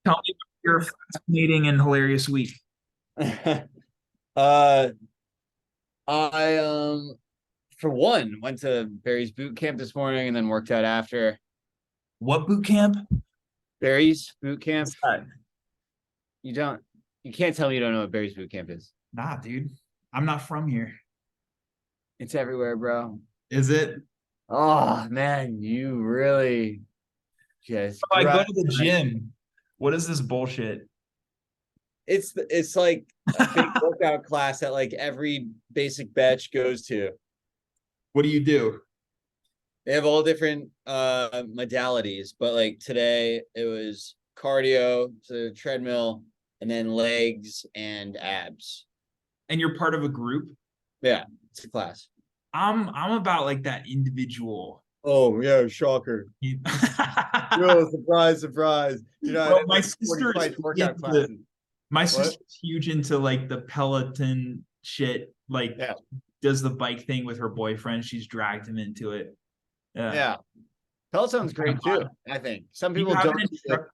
Tell me about your fascinating and hilarious week. uh I for one went to Barry's boot camp this morning and then worked out after. What boot camp? Barry's boot camp. What's that? You don't you can't tell me you don't know what Barry's boot camp is. Nah, dude. I'm not from here. It's everywhere, bro. Is it? Oh man, you really just Oh, I go grind. to the gym. What is this bullshit? It's like a big workout class that like every basic batch goes to. What do you do? They have all different modalities, but like today it was cardio, so treadmill, and then legs and abs. And you're part of a group? Yeah, it's a class. I'm about like that individual. Oh yeah, shocker. Yo, surprise, surprise. You know, I Bro, did like 45 workout classes. my What? sister's huge into like the Peloton shit. Like Yeah, does the bike thing with her boyfriend. She's dragged him into it. Yeah. yeah. Peloton's great too, I think. Some You people have don't an do it. instructor.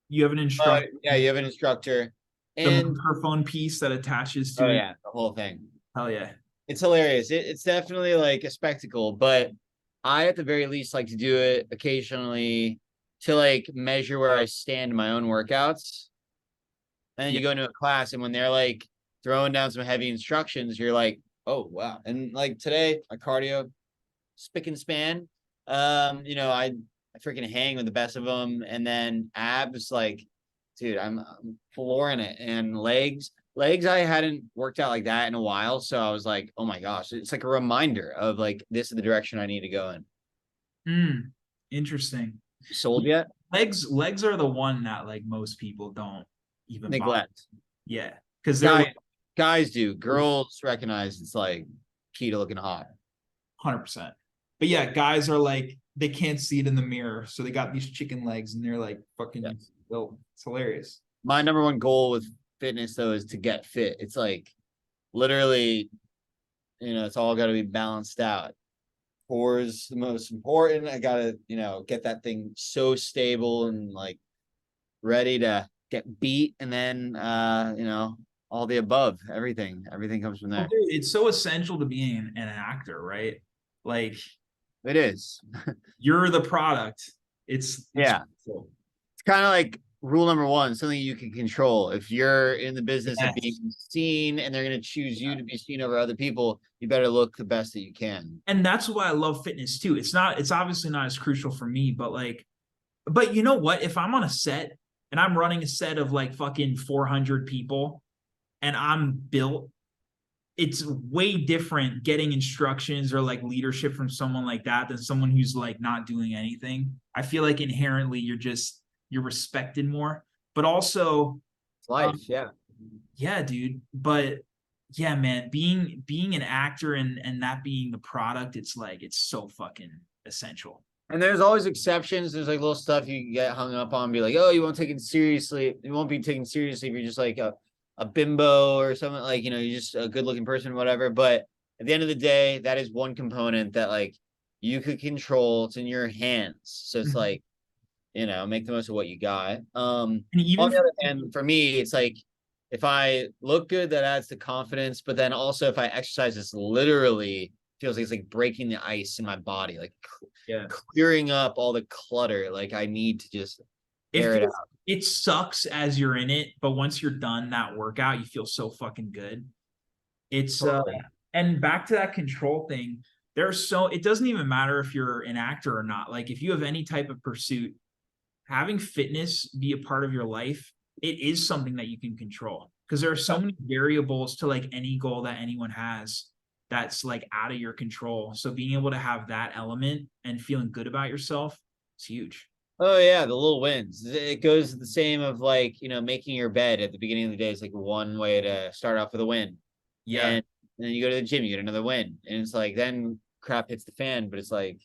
You have an instructor. Yeah, you have an instructor. The And microphone piece that attaches oh to it. yeah, the whole thing. Hell yeah. It's hilarious. It's definitely like a spectacle, but I at the very least like to do it occasionally to like measure where I stand in my own workouts. And then Yeah. you go into a class, and when they're like throwing down some heavy instructions, you're like, oh wow. And like today, my cardio, spick and span. I freaking hang with the best of them, and then abs, like, dude, I'm flooring it, and legs, I hadn't worked out like that in a while, so I was like, oh my gosh, it's like a reminder of like this is the direction I need to go in. Interesting. Sold yet? Legs are the one that like most people don't even bother. Neglect. Yeah. Because they're like Guy, guys do. Girls recognize it's like key to looking hot. 100%. But yeah, guys are like they can't see it in the mirror, so they got these chicken legs and they're like Yeah. fucking well, it's hilarious. My number one goal with fitness though is to get fit. It's like literally, it's all got to be balanced out. Core is the most important. I gotta, get that thing so stable and like ready to get beat, and then all the above. Everything comes from Well, there. dude, it's so essential to being an actor, right? Like It is. you're the product. It's Yeah. cool. It's kind of like rule number one, something you can control. If you're in the business of being Yes. seen and they're going to choose you to be seen over other people, you better look the best that you can. And that's why I love fitness too. It's obviously not as crucial for me, but like, but you know what? If I'm on a set and I'm running a set of like fucking 400 people and I'm built, it's way different getting instructions or like leadership from someone like that than someone who's like not doing anything. I feel like inherently you're respected more, but also, It's life. um, Yeah. yeah, dude. But yeah, man, being an actor and that being the product, it's like it's so fucking essential. And there's always exceptions. There's like little stuff you can get hung up on, be like, oh, you won't take it seriously. You won't be taken seriously if you're just like a bimbo or something, like, you're just a good looking person, whatever. But at the end of the day, that is one component that like you could control. It's in your hands. So it's Mhm. like, make the most of what you got. And even On the for other hand, for me, it's like if I look good, that adds to confidence. But then also if I exercise, this literally feels like it's like breaking the ice in my body, like yeah, clearing up all the clutter. Like I need to just it air it feels out. it sucks as you're in it, but once you're done that workout, you feel so fucking good. It's Totally. and back to that control thing, there's so it doesn't even matter if you're an actor or not. Like if you have any type of pursuit, having fitness be a part of your life, it is something that you can control. Because there are so many variables to like any goal that anyone has that's like out of your control. So being able to have that element and feeling good about yourself is huge. Oh yeah, the little wins. It goes the same of like, making your bed at the beginning of the day is like one way to start off with a win. Yeah, And then you go to the gym, you get another win. And it's like then crap hits the fan, but it's like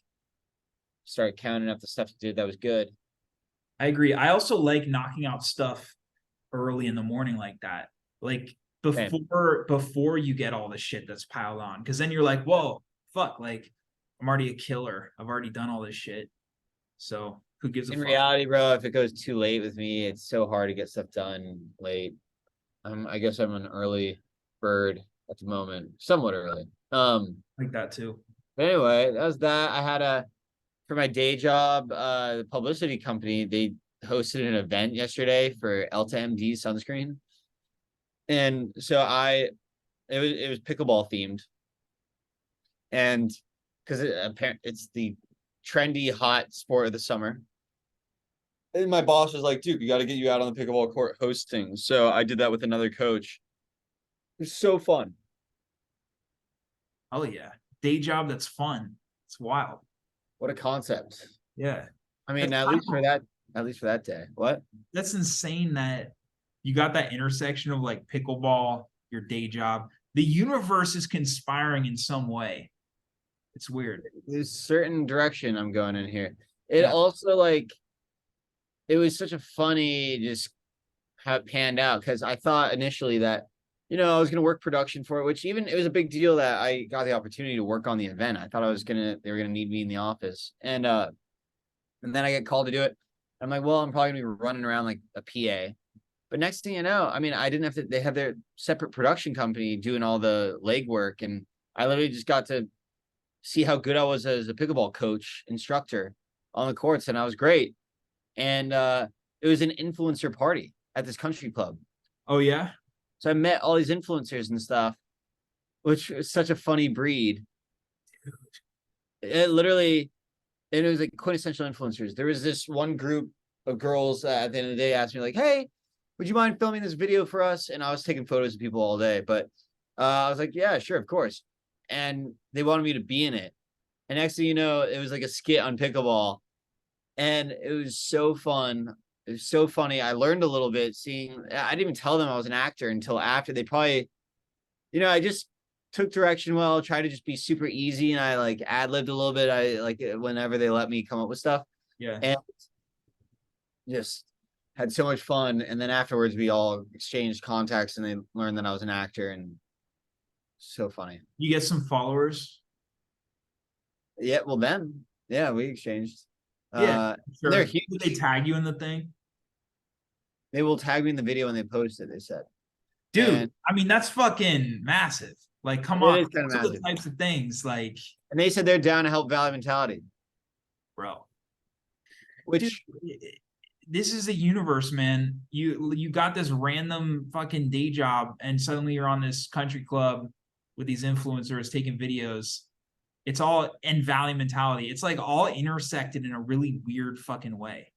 start counting up the stuff you did that was good. I agree. I also like knocking out stuff early in the morning like that. Like Same. before you get all the shit that's piled on. Because then you're like, whoa, fuck, like I'm already a killer. I've already done all this shit. So Who gives a In fuck? reality, bro, if it goes too late with me, it's so hard to get stuff done late. I guess I'm an early bird at the moment, somewhat early. Like that too. But anyway, that was that. I had a for my day job, the publicity company, they hosted an event yesterday for Elta MD sunscreen. And so it was pickleball themed. And because it's the trendy hot sport of the summer. And my boss was like, Duke, you got to get you out on the pickleball court hosting. So I did that with another coach. It was so fun. Oh yeah. Day job that's fun. It's wild. What a concept. Yeah. I mean, That's at least for that day. What? that's insane that you got that intersection of like pickleball, your day job. The universe is conspiring in some way. It's weird. There's certain direction I'm going in here. It Yeah. also like it was such a funny just how it panned out because I thought initially that I was gonna work production for it, which even it was a big deal that I got the opportunity to work on the event. I thought they were gonna need me in the office. And then I get called to do it. I'm like, well, I'm probably gonna be running around like a PA. But next thing you know, I mean, I didn't have to, they have their separate production company doing all the legwork. And I literally just got to see how good I was as a pickleball coach instructor on the courts. And I was great. And it was an influencer party at this country club. Oh yeah. So I met all these influencers and stuff, which was such a funny breed. It literally, and it was like quintessential influencers. There was this one group of girls that at the end of the day asked me like, hey, would you mind filming this video for us? And I was taking photos of people all day, but I was like, yeah, sure, of course. And they wanted me to be in it. And next thing you know, it was like a skit on pickleball. And it was so fun. It was so funny. I learned a little bit I didn't even tell them I was an actor until after they probably, I just took direction well, tried to just be super easy. And I like ad-libbed a little bit. I like whenever they let me come up with stuff. Yeah. And just had so much fun. And then afterwards we all exchanged contacts and they learned that I was an actor and so funny. You get some followers. Yeah, well then, yeah, we exchanged. Yeah. Sure. They're huge. Did they tag you in the thing? They will tag me in the video when they post it, they said. Dude, And I mean, that's fucking massive. Like, come it on. is kind of Those are the massive. types of things, like, And they said they're down to help Valley Mentality, bro. which Dude, this is a universe, man. You got this random fucking day job, and suddenly you're on this country club with these influencers taking videos. It's all in Valley Mentality. It's like all intersected in a really weird fucking way.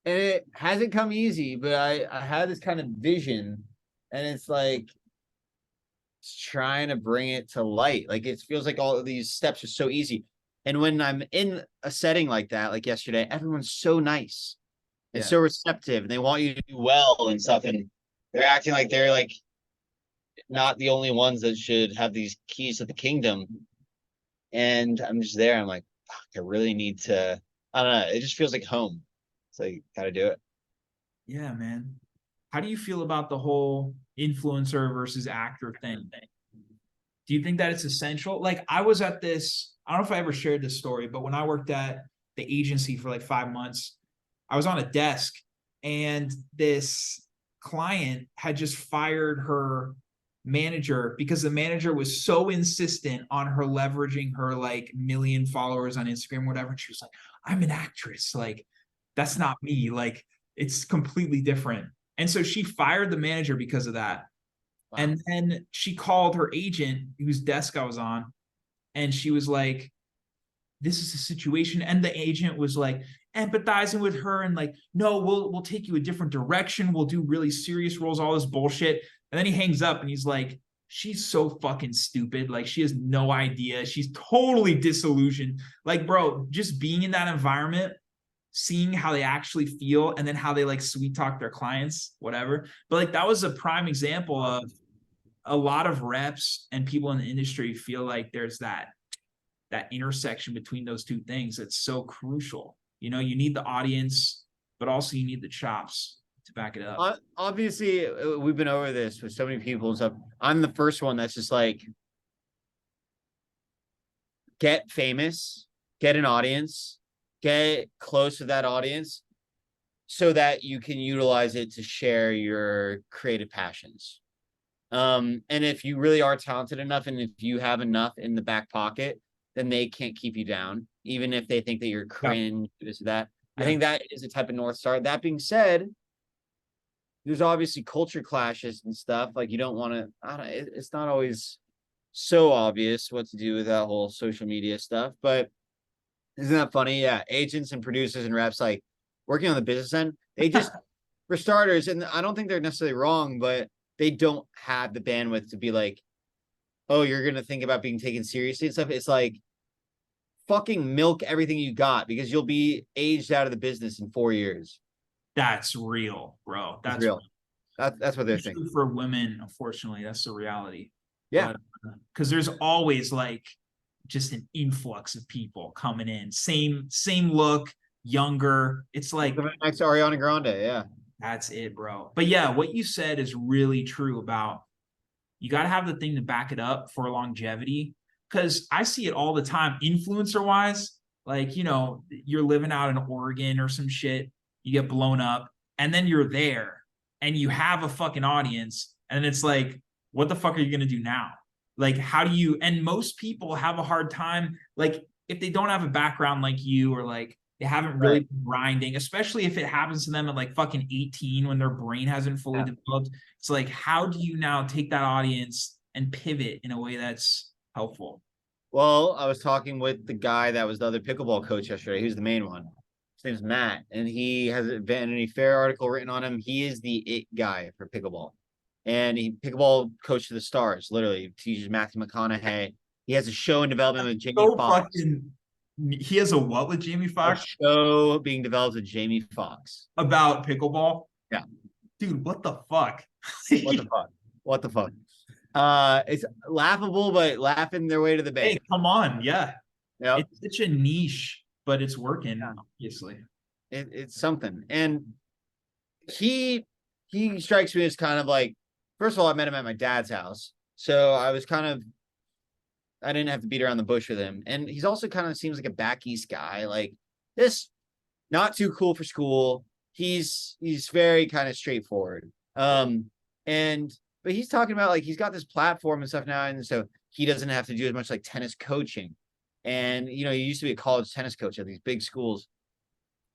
and it hasn't come easy, but I had this kind of vision, and it's like it's trying to bring it to light. Like it feels like all of these steps are so easy. And when I'm in a setting like that, like yesterday, everyone's so nice and so receptive, and they want you to do well and stuff. And they're acting like they're like not the only ones that should have these keys to the kingdom. And I'm just there. I'm like, fuck, I really need to. I don't know. It just feels like home. So you gotta do it. Yeah, man. How do you feel about the whole influencer versus actor thing? Do you think that it's essential? Like, I was at this, I don't know if I ever shared this story, but when I worked at the agency for like 5 months, I was on a desk and this client had just fired her manager because the manager was so insistent on her leveraging her like million followers on Instagram, whatever. And she was like, I'm an actress. Like, that's not me. Like, it's completely different. And so she fired the manager because of that. Wow. And then she called her agent, whose desk I was on, and she was like, this is the situation. And the agent was like empathizing with her and like, no, we'll take you a different direction. We'll do really serious roles, all this bullshit. And then he hangs up and he's like, she's so fucking stupid. Like, she has no idea. She's totally disillusioned. Like, bro, just being in that environment, seeing how they actually feel, and then how they like sweet talk their clients, whatever. But like, that was a prime example of a lot of reps and people in the industry feel like there's that intersection between those two things that's so crucial. You know, you need the audience, but also you need the chops to back it up. Obviously, we've been over this with so many people and stuff. I'm the first one that's just like, get famous, get an audience, get close to that audience so that you can utilize it to share your creative passions. And if you really are talented enough and if you have enough in the back pocket, then they can't keep you down, even if they think that you're Yeah. cringe, this or that. I Yeah. think that is a type of North Star. That being said, there's obviously culture clashes and stuff. Like you don't want to, it's not always so obvious what to do with that whole social media stuff. But isn't that funny? Yeah. Agents and producers and reps, like working on the business end, they just, for starters, and I don't think they're necessarily wrong, but they don't have the bandwidth to be like, oh, you're going to think about being taken seriously and stuff. It's like, fucking milk everything you got because you'll be aged out of the business in 4 years. That's real, bro. That's That's real. That's what they're true thinking. for women. Unfortunately, that's the reality. Yeah. Because there's always like just an influx of people coming in, same look, younger. It's like Next Ariana Grande, yeah. that's it, bro. But yeah, what you said is really true about you got to have the thing to back it up for longevity. Because I see it all the time, influencer wise. Like, you know, you're living out in Oregon or some shit, you get blown up, and then you're there and you have a fucking audience. And it's like, what the fuck are you going to do now? Like, how do you, and most people have a hard time, like, if they don't have a background like you, or like they haven't really been grinding, especially if it happens to them at like fucking 18 when their brain hasn't fully developed. It's like, how do you now take that audience and pivot in a way that's helpful? Well, I was talking with the guy that was the other pickleball coach yesterday. Who's the main one? His name's Matt, and he has a Vanity Fair article written on him. He is the it guy for pickleball, and he pickleball coach to the stars. Literally, he teaches Matthew McConaughey. He has a show in development with Jamie Foxx. He has a what with Jamie Foxx? A show being developed with Jamie Foxx about pickleball. Yeah, dude, what the fuck? What the fuck? What the fuck? It's laughable, but laughing their way to the bank. Hey, come on, yeah. Yep. It's such a niche, but it's working, obviously. It's something. And he strikes me as kind of like, first of all, I met him at my dad's house. So I didn't have to beat around the bush with him. And he's also kind of seems like a back east guy. Like this, not too cool for school. He's very kind of straightforward. But he's talking about like he's got this platform and stuff now, and so he doesn't have to do as much like tennis coaching. And you know, he used to be a college tennis coach at these big schools.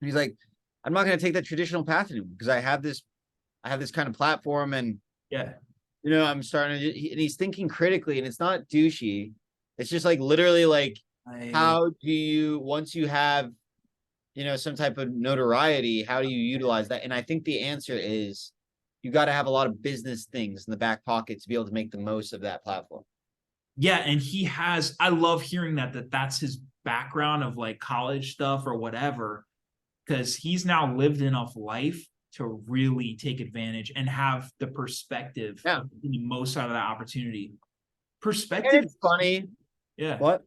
And he's like, I'm not going to take that traditional path anymore because I have this kind of platform, and yeah, you know, I'm starting to. And he's thinking critically, and it's not douchey. It's just like literally like, how do you once you have, you know, some type of notoriety, how do you utilize that? And I think the answer is, you got to have a lot of business things in the back pocket to be able to make the most of that platform. Yeah, and he has, I love hearing that's his background of like college stuff or whatever, because he's now lived enough life to really take advantage and have the perspective of the most out of that opportunity. Perspective. And it's funny. Yeah. What?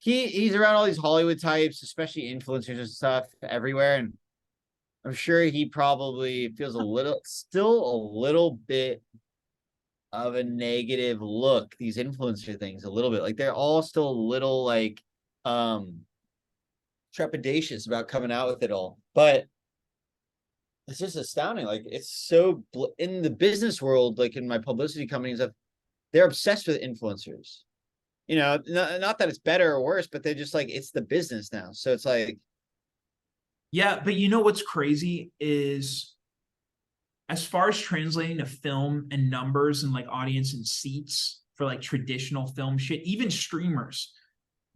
He's around all these Hollywood types, especially influencers and stuff everywhere. And I'm sure he probably feels still a little bit of a negative look, these influencer things, a little bit. Like they're all still a little like trepidatious about coming out with it all. But it's just astounding. Like it's so in the business world, like in my publicity companies, they're obsessed with influencers. You know, not that it's better or worse, but they're just like, it's the business now. So it's like, yeah, but you know what's crazy is as far as translating to film and numbers and like audience and seats for like traditional film shit, even streamers,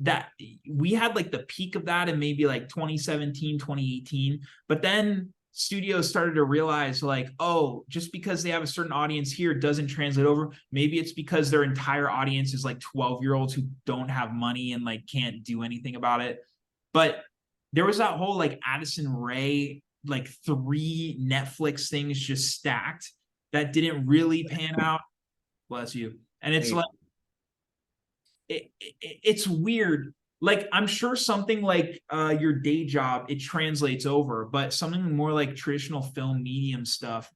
that we had like the peak of that in maybe like 2017, 2018. But then studios started to realize like, oh, just because they have a certain audience here doesn't translate over. Maybe it's because their entire audience is like 12-year-olds who don't have money and like can't do anything about it. But there was that whole like Addison Rae, like 3 Netflix things just stacked that didn't really pan out. Bless you. And it's like, it's weird. Like, I'm sure something like your day job, it translates over, but something more like traditional film medium stuff,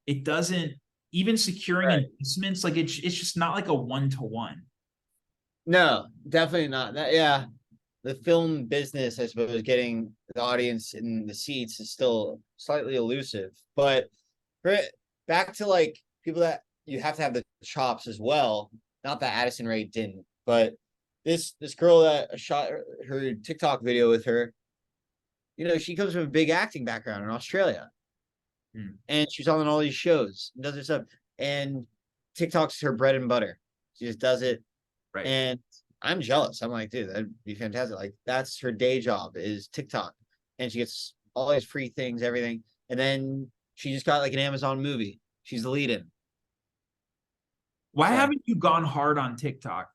it doesn't, even securing investments, like it's just not like a 1-to-1. No, definitely not. Yeah. the film business, I suppose, getting the audience in the seats is still slightly elusive. But back to like people that you have to have the chops as well. Not that Addison Rae didn't, but this girl that shot her TikTok video with her, she comes from a big acting background in Australia. And she's on all these shows, does her stuff. And TikTok's her bread and butter. She just does it. Right. And I'm jealous. I'm like, dude, that'd be fantastic. Like, that's her day job is TikTok. And she gets all these free things, everything. And then she just got like an Amazon movie. She's the lead in. Why So, haven't you gone hard on TikTok?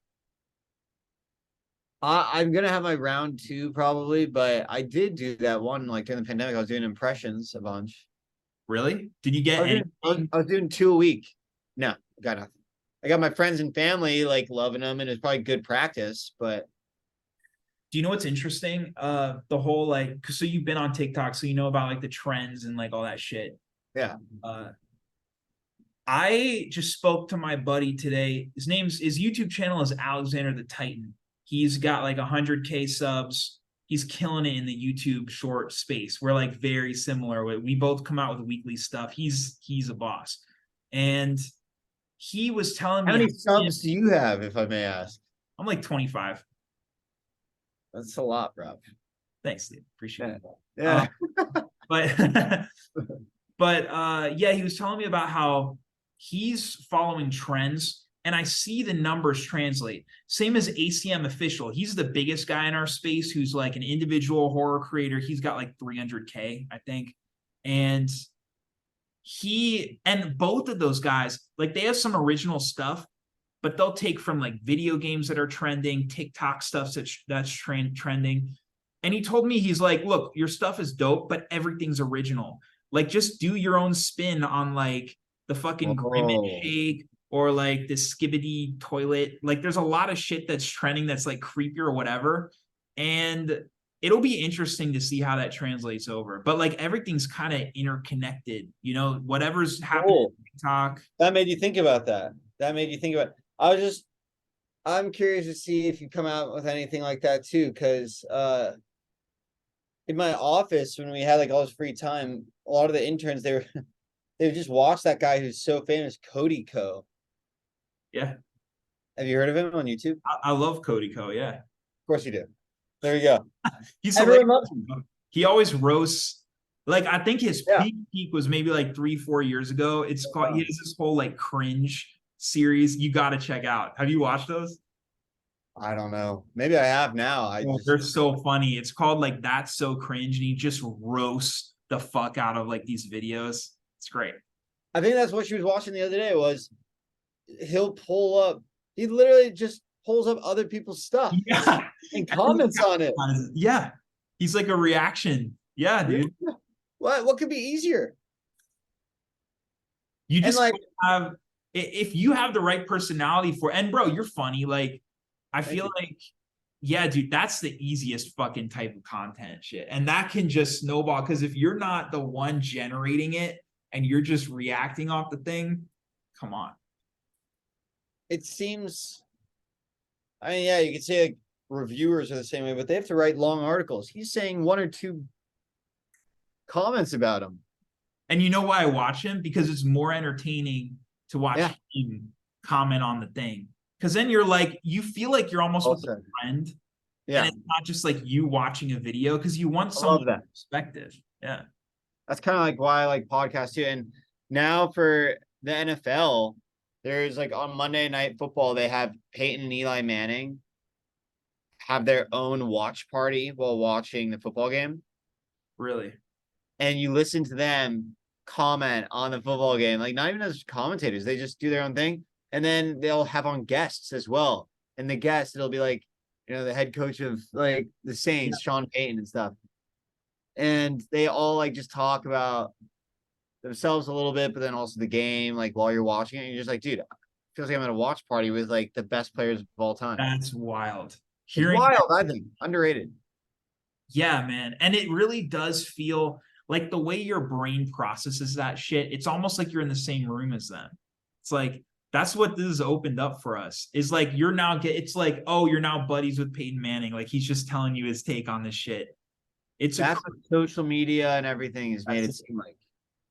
I'm gonna have my round 2 probably, but I did do that one like during the pandemic. I was doing impressions a bunch. Really? Did you get I was, doing, anything? I was doing 2 a week. No, got nothing. I got my friends and family like loving them, and it's probably good practice. But Do you know what's interesting? The whole like, so you've been on TikTok, so you know about like the trends and like all that shit. yeah, Uh, I just spoke to my buddy today. His YouTube channel is Alexander the Titan. He's got like 100K subs. He's killing it in the YouTube short space. We're like very similar. We both come out with weekly stuff. He's a boss. And he was telling me how many subs do you have, if I may ask? I'm like 25. That's a lot, bro. Thanks, dude. Appreciate it. Yeah. But yeah, he was telling me about how he's following trends, and I see the numbers translate. Same as ACM Official. He's the biggest guy in our space who's like an individual horror creator. He's got like 300K, I think. And both of those guys, like they have some original stuff, but they'll take from like video games that are trending, TikTok stuff that's trending. And he told me, he's like, look, your stuff is dope, but everything's original. Like, just do your own spin on like the fucking Grim and Shake or like the Skibidi toilet. Like, there's a lot of shit that's trending that's like creepy or whatever. And it'll be interesting to see how that translates over. But like everything's kind of interconnected, whatever's happening on TikTok. That made you think about that. I'm curious to see if you come out with anything like that too, because in my office when we had like all this free time, a lot of the interns they would just watch that guy who's so famous, Cody Ko. Yeah. Have you heard of him on YouTube? I love Cody Ko, yeah. Of course you do. There you go. He's Everyone loves him. He always roasts. Like, I think his peak was maybe like 3-4 years ago. He has this whole like cringe series you got to check out. Have you watched those? I don't know. Maybe I have now. They're so funny. It's called like That's So Cringe, and he just roasts the fuck out of like these videos. It's great. I think that's what she was watching the other day. Was he'll pull up? He literally just pulls up other people's stuff and comments on it. Yeah, he's like a reaction. Yeah, dude. What could be easier? You just like have, if you have the right personality for, and bro, you're funny. Like, I feel like, yeah, dude, that's the easiest fucking type of content shit. And that can just snowball, because if you're not the one generating it and you're just reacting off the thing, come on. It seems, I mean, yeah, you could say like reviewers are the same way, but they have to write long articles. He's saying 1 or 2 comments about him. And you know why I watch him? Because it's more entertaining to watch him comment on the thing. Because then you're like, you feel like you're almost with a friend. Yeah. And it's not just like you watching a video, because you want some perspective. Yeah. That's kind of like why I like podcasts too. And now for the NFL, there's like on Monday Night Football, they have Peyton and Eli Manning have their own watch party while watching the football game. Really? And you listen to them comment on the football game, like not even as commentators, they just do their own thing. And then they'll have on guests as well. And the guest, it'll be like, the head coach of like the Saints, Sean Payton and stuff. And they all like just talk about themselves a little bit, but then also the game, like while you're watching it, and you're just like, dude, it feels like I'm at a watch party with like the best players of all time. That's wild. I think. Underrated. Yeah, man. And it really does feel like the way your brain processes that shit, it's almost like you're in the same room as them. It's like, That's what this has opened up for us. Is like you're now it's like, oh, you're now buddies with Peyton Manning. Like he's just telling you his take on this shit. It's a That's what social media and everything has made it that's seem like.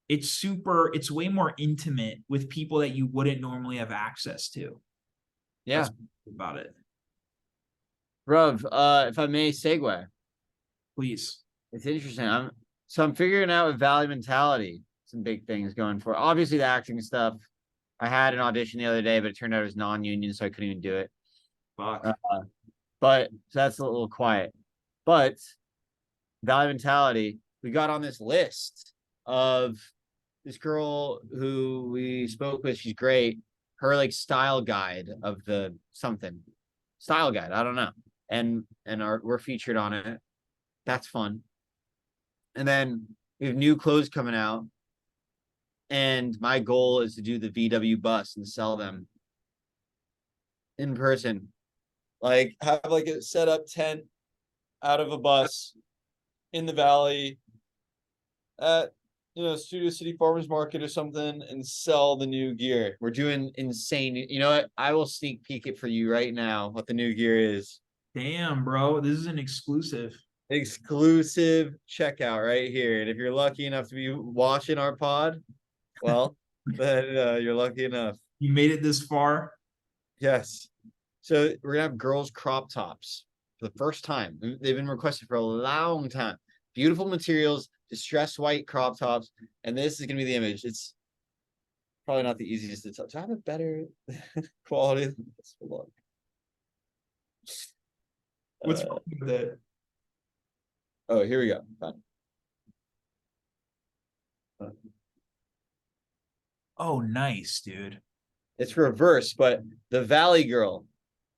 it's way more intimate with people that you wouldn't normally have access to. Yeah. That's about it. Bruv, if I may segue, Please. it's interesting. I'm figuring out with Valley Mentality some big things going for. Obviously, the acting stuff. I had an audition the other day, but it turned out it was non-union, so I couldn't even do it. Fuck. But so that's a little quiet. But Valley Mentality, we got on this list of this girl who we spoke with. She's great. Her like style guide of the something style guide. I don't know. And we're featured on it. That's fun. And then we have new clothes coming out. And my goal is to do the VW bus and sell them in person. Like have like a set up tent out of a bus in the valley at Studio City Farmers Market or something and sell the new gear. We're doing insane. You know what? I will sneak peek it for you right now what the new gear is. Damn, bro. This is an exclusive. Exclusive checkout right here. And if you're lucky enough to be watching our pod, well, then you're lucky enough. You made it this far. Yes. So we're gonna have girls crop tops for the first time. They've been requested for a long time. Beautiful materials, distressed white crop tops, and this is gonna be the image. It's probably not the easiest to touch. I have a better quality than this. Hold on. What's wrong with it? Oh, here we go. Fine. Oh, nice, dude. It's reverse, but the Valley Girl,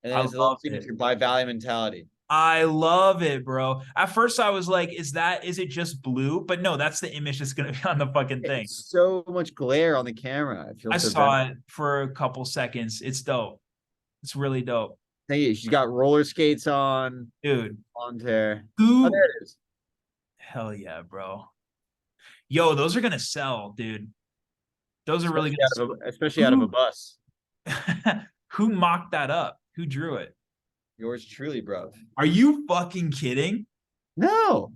and then I it's a little love it. signature by Valley Mentality. I love it, bro. At first, I was like, is it just blue? But no, that's the image that's gonna be on the fucking thing. It's so much glare on the camera. I feel I so saw bad. it for a couple seconds. It's dope. It's really dope. Hey, she's got roller skates on Dude. there. Oh, Who? there it is. Hell yeah, bro. Yo, those are gonna sell, dude. Those are really gonna Especially out of a bus. Who mocked that up? Who drew it? Yours truly, bro. Are you fucking kidding? No.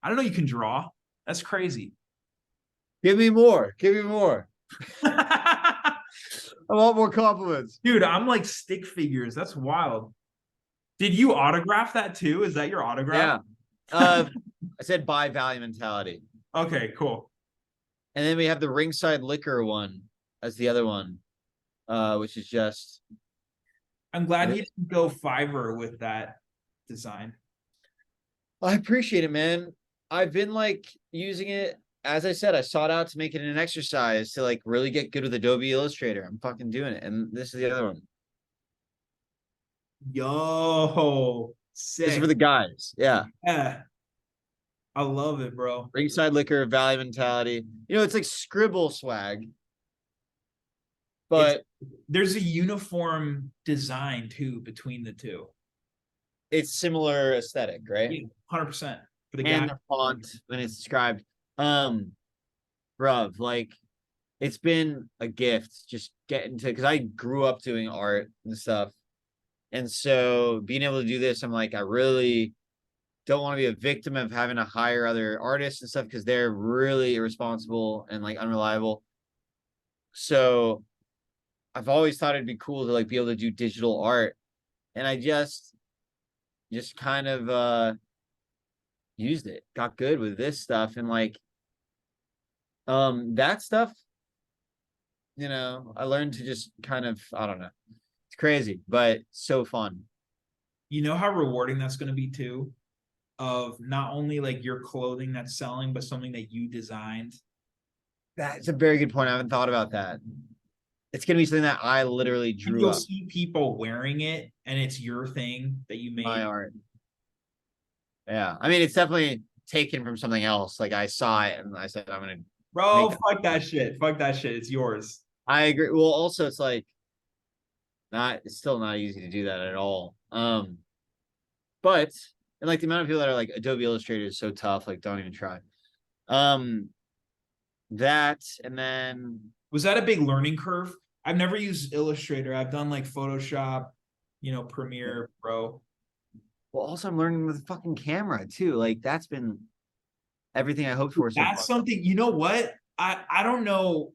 I don't know you can draw. That's crazy. Give me more. Give me more. I want more compliments. Dude, I'm like stick figures. That's wild. Did you autograph that too? Is that your autograph? Yeah. I said buy Valley Mentality. Okay, cool. And then we have the Ringside Liquor one as the other one, which is just. I'm glad he didn't go Fiverr with that design. I appreciate it, man. I've been like using it. As I said, I sought out to make it an exercise to like really get good with Adobe Illustrator. I'm fucking doing it. And this is the other one. Yo, sick. This is for the guys. Yeah. Yeah. I love it, bro. Ringside Liquor, Valley Mentality. It's like scribble swag. But there's a uniform design too between the two. It's similar aesthetic, right? Yeah, 100% for the and guy. the font when it's described. Bruv, like it's been a gift just getting to because I grew up doing art and stuff. And so being able to do this, I'm like, I really don't want to be a victim of having to hire other artists and stuff because they're really irresponsible and like unreliable. So I've always thought it'd be cool to like be able to do digital art. And I just kind of used it, got good with this stuff, and like that stuff, I learned to just kind of, I don't know. It's crazy, but so fun. You know how rewarding that's going to be too? Of not only like your clothing that's selling, but something that you designed. That's a very good point. I haven't thought about that. It's going to be something that I literally drew You'll up. see people wearing it and it's your thing that you made. My art. Yeah. I mean, it's definitely taken from something else. Like I saw it and I said, I'm going to. Bro, fuck that shit. Fuck that shit. It's yours. I agree. Well, also it's like it's still not easy to do that at all. But and like the amount of people that are like Adobe Illustrator is so tough, like don't even try. That and then was that a big learning curve I've never used Illustrator. I've done like Photoshop, Premiere Pro. Well, also I'm learning with a fucking camera too. Like that's been everything I hoped for so That's far. something, you know what? I don't know.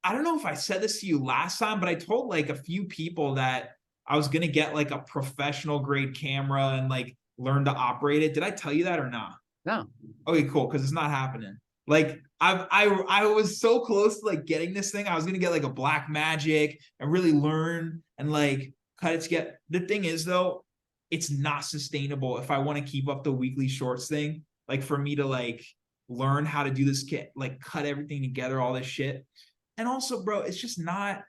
I don't know if I said this to you last time, but I told like a few people that I was gonna get like a professional grade camera and like learn to operate it. Did I tell you that or not? No. Okay, cool, because it's not happening. Like I was so close to like getting this thing. I was gonna get like a Black Magic and really learn and like cut it together. The thing is though, it's not sustainable if I want to keep up the weekly shorts thing. Like for me to like learn how to do this kit, like cut everything together, all this shit. And also, bro, it's just not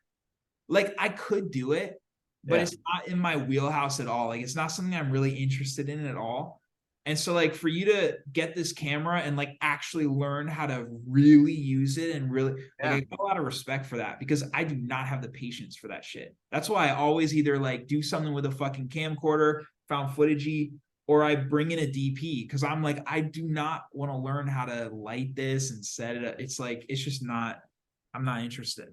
like I could do it, but Yeah. it's not in my wheelhouse at all. Like it's not something I'm really interested in at all. And so like for you to get this camera and like actually learn how to really use it and really like I got a lot of respect for that because I do not have the patience for that shit. That's why I always either like do something with a fucking camcorder, found footagey, or I bring in a DP because I'm like, I do not want to learn how to light this and set it up. It's like, it's just not, I'm not interested.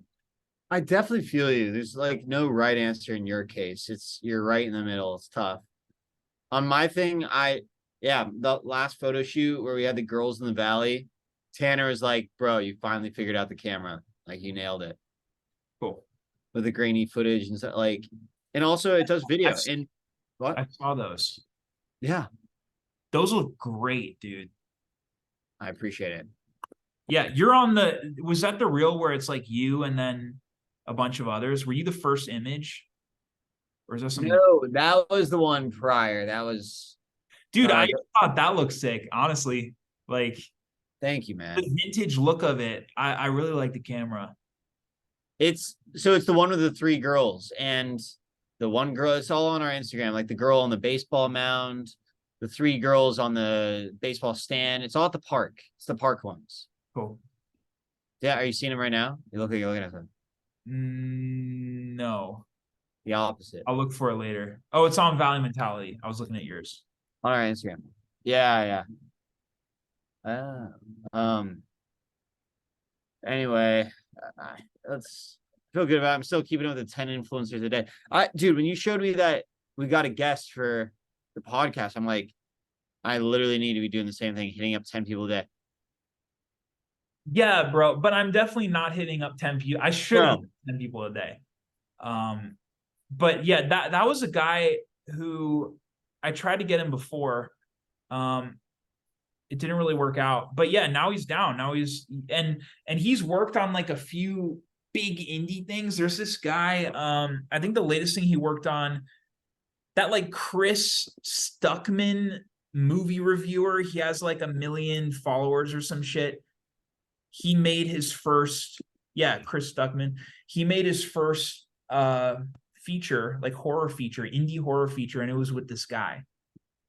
I definitely feel you. There's like no right answer in your case. You're right in the middle. It's tough. On my thing, the last photo shoot where we had the girls in the valley, Tanner was like, bro, you finally figured out the camera. Like you nailed it. Cool. With the grainy footage and stuff like, and also it does video. And what? I saw those. Yeah, Those look great, dude. I appreciate it. Yeah, was that the reel where it's like you and then a bunch of others? Were you the first image? Or is that something? No, that was the one prior. That was, Dude, I thought that looked sick, honestly. Like, thank you, man. the vintage look of it, I really like the camera. It's the one with the three girls and the one girl. It's all on our Instagram. Like the girl on the baseball mound, the three girls on the baseball stand. It's all at the park. It's the park ones. Cool. Yeah, are you seeing them right now? You look like you're looking at them. No. The opposite. I'll look for it later. Oh, it's on Valley Mentality. I was looking at yours. On our Instagram. Yeah. Anyway, let's feel good about it. I'm still keeping up with the 10 influencers a day. Dude, when you showed me that we got a guest for the podcast, I'm like, I literally need to be doing the same thing, hitting up 10 people a day. Yeah, bro. But I'm definitely not hitting up 10 people. I should have 10 people a day. But yeah, that was a guy who I tried to get him before. It didn't really work out. But yeah, now he's down. Now and he's worked on like a few big indie things. There's this guy, I think the latest thing he worked on, that like Chris Stuckman movie reviewer, he has like 1 million followers or some shit. He made his first, Chris Stuckman. He made his first feature, like horror feature, indie horror feature, and it was with this guy.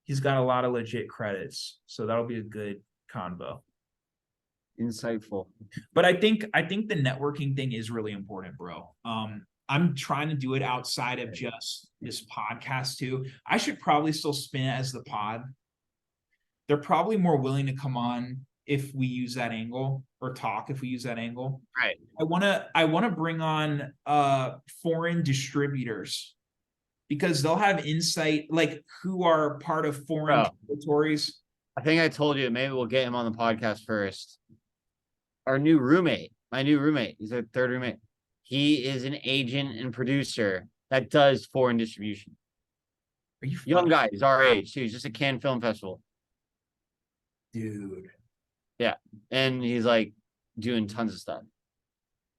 He's got a lot of legit credits, so that'll be a good convo. Insightful. But I think the networking thing is really important, bro. I'm trying to do it outside of just this podcast too. I should probably still spin it as the pod. They're probably more willing to come on if we use that angle, or talk if we use that angle. Right. I wanna bring on foreign distributors because they'll have insight, like who are part of foreign territories. I think I told you maybe we'll get him on the podcast first. Our new roommate, my new roommate, he's our third roommate. He is an agent and producer that does foreign distribution. Are you young guy? He's our age too. He's just a Cannes Film Festival, dude. Yeah, and he's like doing tons of stuff.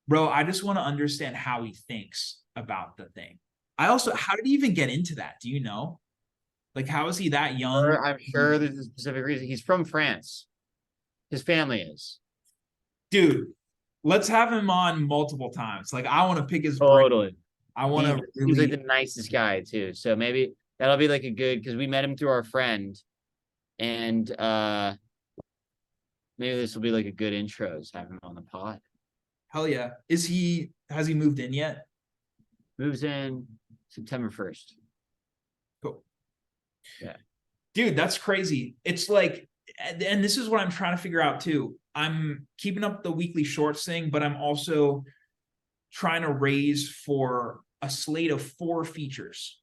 Bro, I just want to understand how he thinks about the thing. I also, how did he even get into that? Do you know? Like, how is he that young? I'm sure there's a specific reason. He's from France. His family is. Dude, let's have him on multiple times. Like, I want to pick his brain. I want to. He's like the nicest guy too. So maybe that'll be like a good, because we met him through our friend, and maybe this will be like a good intro. Just have him on the pod. Hell yeah! Has he moved in yet? Moves in September 1st. Cool. Yeah. Dude, that's crazy. It's like, and this is what I'm trying to figure out too. I'm keeping up the weekly shorts thing, but I'm also trying to raise for a slate of 4 features.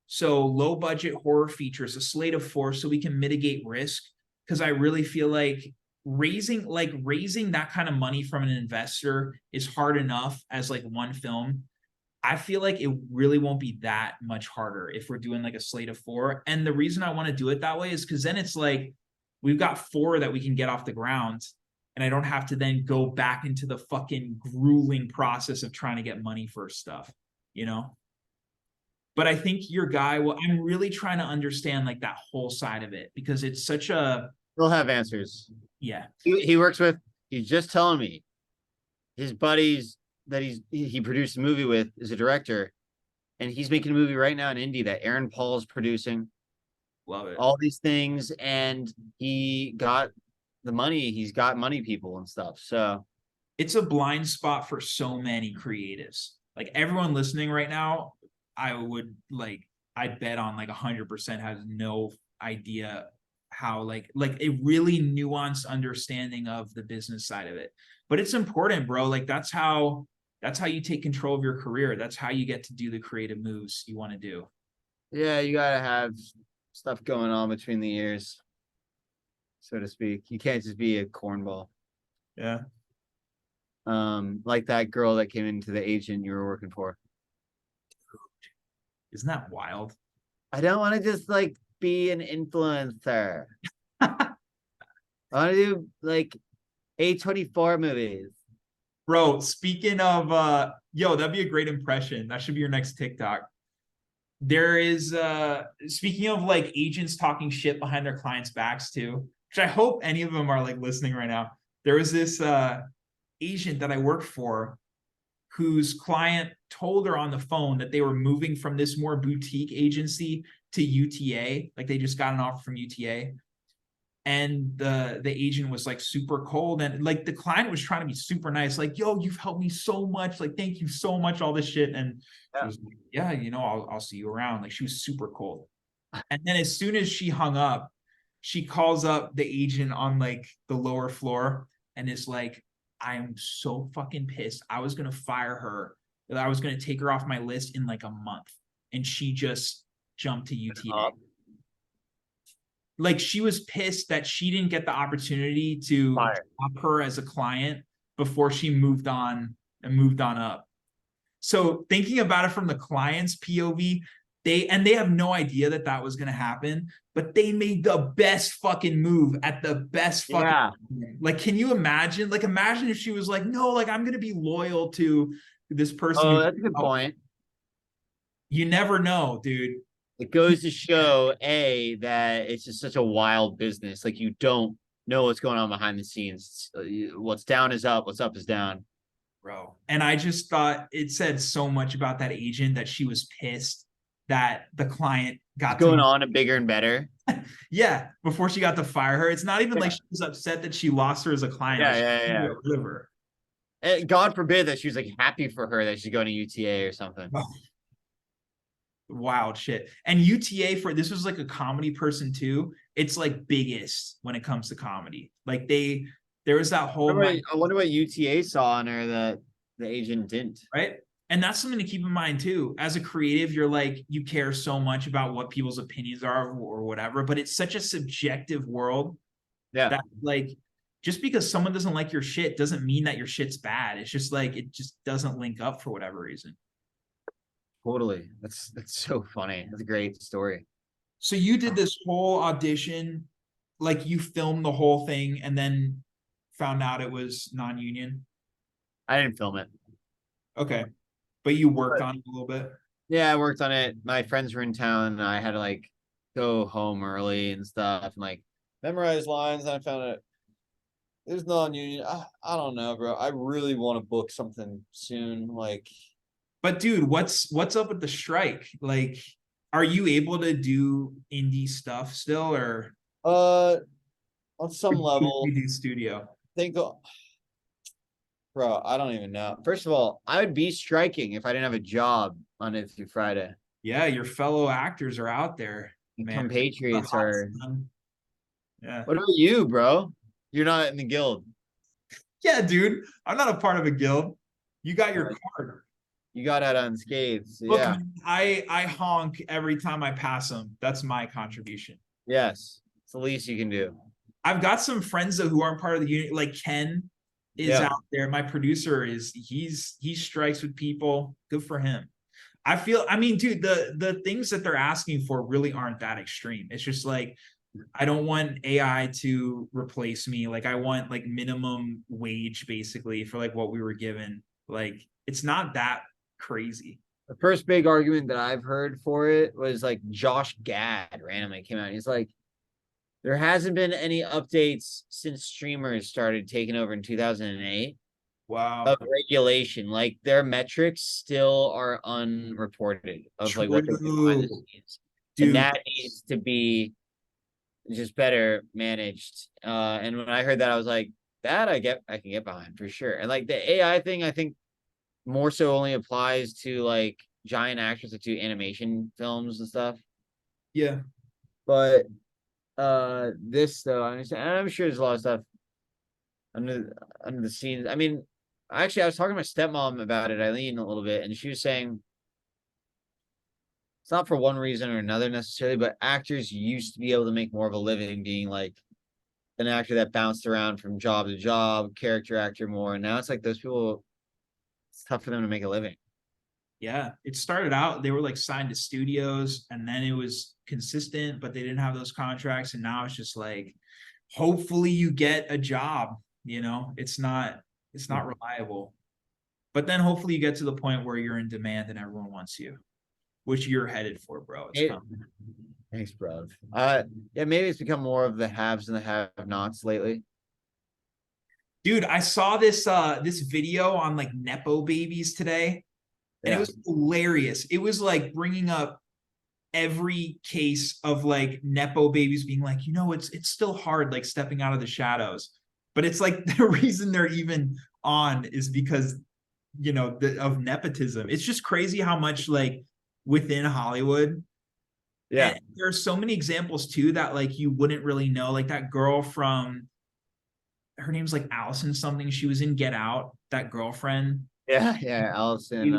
So low budget horror features, a slate of 4, so we can mitigate risk. Because I really feel like raising that kind of money from an investor is hard enough as like one film. I feel like it really won't be that much harder if we're doing like a slate of 4. And the reason I want to do it that way is because then it's like we've got 4 that we can get off the ground, and I don't have to then go back into the fucking grueling process of trying to get money for stuff, you know? But I think your guy, well, I'm really trying to understand like that whole side of it, because it's such a, We'll have answers. yeah. He works with, he's just telling me his buddies that he produced a movie with is a director, and he's making a movie right now in Indy that Aaron Paul's producing. Love it. All these things, and he got the money. He's got money people and stuff. So It's a blind spot for so many creatives. Like everyone listening right now, I'd bet on like 100% has no idea how like a really nuanced understanding of the business side of it. But it's important, bro. Like that's how you take control of your career. That's how you get to do the creative moves you want to do. yeah, you gotta have stuff going on between the ears, so to speak. You can't just be a cornball. Yeah. Like that girl that came into the agent you were working for. Isn't that wild? I don't want to just like be an influencer. I want to do like A24 movies. Bro, speaking of that'd be a great impression. That should be your next TikTok. There is speaking of like agents talking shit behind their clients' backs too, which I hope any of them are like listening right now. There was this agent that I worked for whose client told her on the phone that they were moving from this more boutique agency to UTA. Like they just got an offer from UTA. And the agent was like super cold, and like the client was trying to be super nice, like, yo, you've helped me so much, like thank you so much, all this shit. And she was like, yeah, I'll see you around. Like she was super cold. And then as soon as she hung up, she calls up the agent on like the lower floor and is like, I am so fucking pissed. I was gonna fire her. I was gonna take her off my list in like a month. And she just jumped to UTA. Like she was pissed that she didn't get the opportunity to up her as a client before she moved on up. So thinking about it from the client's POV, they have no idea that was going to happen, but they made the best fucking move at the best fucking time. Like, can you imagine? Like, imagine if she was like, no, like I'm going to be loyal to this person. Oh, that's a good point. You never know, dude. It goes to show that it's just such a wild business. Like you don't know what's going on behind the scenes. What's down is up. What's up is down, bro. And I just thought it said so much about that agent that she was pissed that the client got going on and bigger and better. Yeah, before she got to fire her. It's not even like she was upset that she lost her as a client. Yeah. And God forbid that she was like happy for her that she's going to UTA or something. Oh. Wild shit. And UTA, for this was like a comedy person too. It's like biggest when it comes to comedy. Like there was that whole I wonder what UTA saw in her that the agent didn't. Right. And that's something to keep in mind too. As a creative, you're like, you care so much about what people's opinions are or whatever, but it's such a subjective world. Yeah. That like, just because someone doesn't like your shit doesn't mean that your shit's bad. It's just like, it just doesn't link up for whatever reason. Totally. That's so funny. That's a great story. So you did this whole audition, like you filmed the whole thing and then found out it was non-union? I didn't film it. Okay. But you worked on it a little bit? Yeah, I worked on it. My friends were in town and I had to like go home early and stuff and like memorize lines. And I found it was non-union. I don't know, bro. I really want to book something soon. Like, but dude, what's up with the strike? Like, are you able to do indie stuff still, or on some level do studio? Bro, I don't even know. First of all, I would be striking if I didn't have a job Monday through Friday. Yeah, your fellow actors are out there, man. Compatriots are. Yeah. What about you, bro? You're not in the guild. Yeah, dude. I'm not a part of a guild. You got your Like, card. you got out unscathed. So Look, yeah. man, I honk every time I pass them. That's my contribution. Yes. It's the least you can do. I've got some friends though who aren't part of the unit. Like Ken is Yeah. out there. My producer is he strikes with people. Good for him. I mean, dude, the things that they're asking for really aren't that extreme. It's just like I don't want AI to replace me. Like I want like minimum wage basically for like what we were given. Like it's not that crazy. The first big argument that I've heard for it was like Josh Gad randomly came out. He's like, there hasn't been any updates since streamers started taking over in 2008 Wow. of regulation. Like their metrics still are unreported of like what they're doing behind the True. scenes. And Dude, that needs to be just better managed. And when I heard that, I was like, that I can get behind for sure. And like the AI thing, I think more so only applies to like giant actors that do animation films and stuff. yeah. But this though, I understand. And I'm sure there's a lot of stuff under the scenes. I mean, actually, I was talking to my stepmom about it, Eileen, a little bit, and she was saying it's not for one reason or another necessarily, but actors used to be able to make more of a living being like an actor that bounced around from job to job, character actor more. And now it's like those people, it's tough for them to make a living. Yeah, it started out they were like signed to studios and then it was consistent, but they didn't have those contracts. And now it's just like, hopefully you get a job, you know, it's not reliable. But then hopefully you get to the point where you're in demand and everyone wants you, which you're headed for, bro. It's It, coming. thanks, bro. Yeah, maybe it's become more of the haves and the have-nots lately. Dude, I saw this video on like Nepo babies today, and it Yeah. was hilarious. It was like bringing up every case of like nepo babies being like, you know, it's still hard like stepping out of the shadows, but it's like the reason they're even on is because you know of nepotism. It's just crazy how much like within Hollywood, Yeah. and there's so many examples too that like you wouldn't really know, like that girl from, her name's like Allison something, she was in Get Out, that girlfriend. Yeah. Yeah. Allison,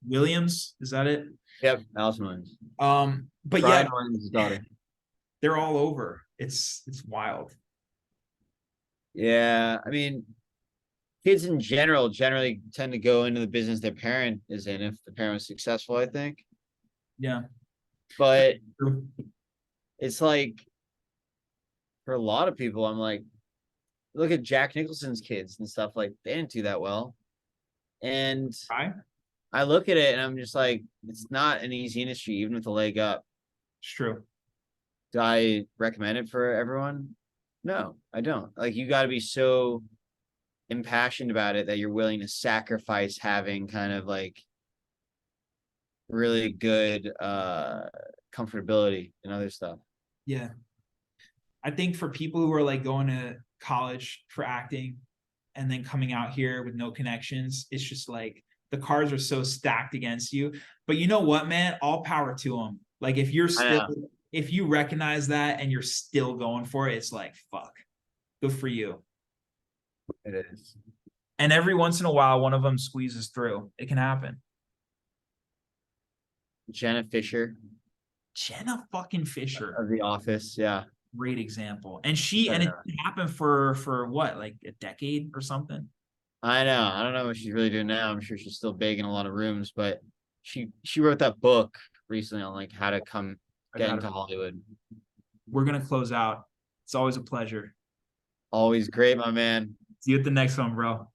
Williams, is that it? yep, Allison Williams. But yeah, Brian Williams' daughter. they're all over. It's wild. Yeah. I mean, kids in general generally tend to go into the business their parent is in if the parent was successful, I think. Yeah. But it's like for a lot of people, I'm like, look at Jack Nicholson's kids and stuff, like they didn't do that well. And Right? I look at it and I'm just like, it's not an easy industry, even with a leg up. It's true. Do I recommend it for everyone? No, I don't. Like you got to be so impassioned about it that you're willing to sacrifice having kind of like really good comfortability and other stuff. Yeah. I think for people who are like going to college for acting and then coming out here with no connections, it's just like the cards are so stacked against you. But you know what, man? All power to them. Like if you're still, if you recognize that and you're still going for it, it's like, fuck, good for you. It is. And every once in a while, one of them squeezes through. It can happen. Jenna Fisher Jenna fucking Fisher, of The Office. Yeah. great example. And it happened for what, like a decade or something? I know. I don't know what she's really doing now. I'm sure she's still big in a lot of rooms, but she wrote that book recently on like how to get into Hollywood. We're gonna close out. It's always a pleasure. Always great, my man. See you at the next one, bro.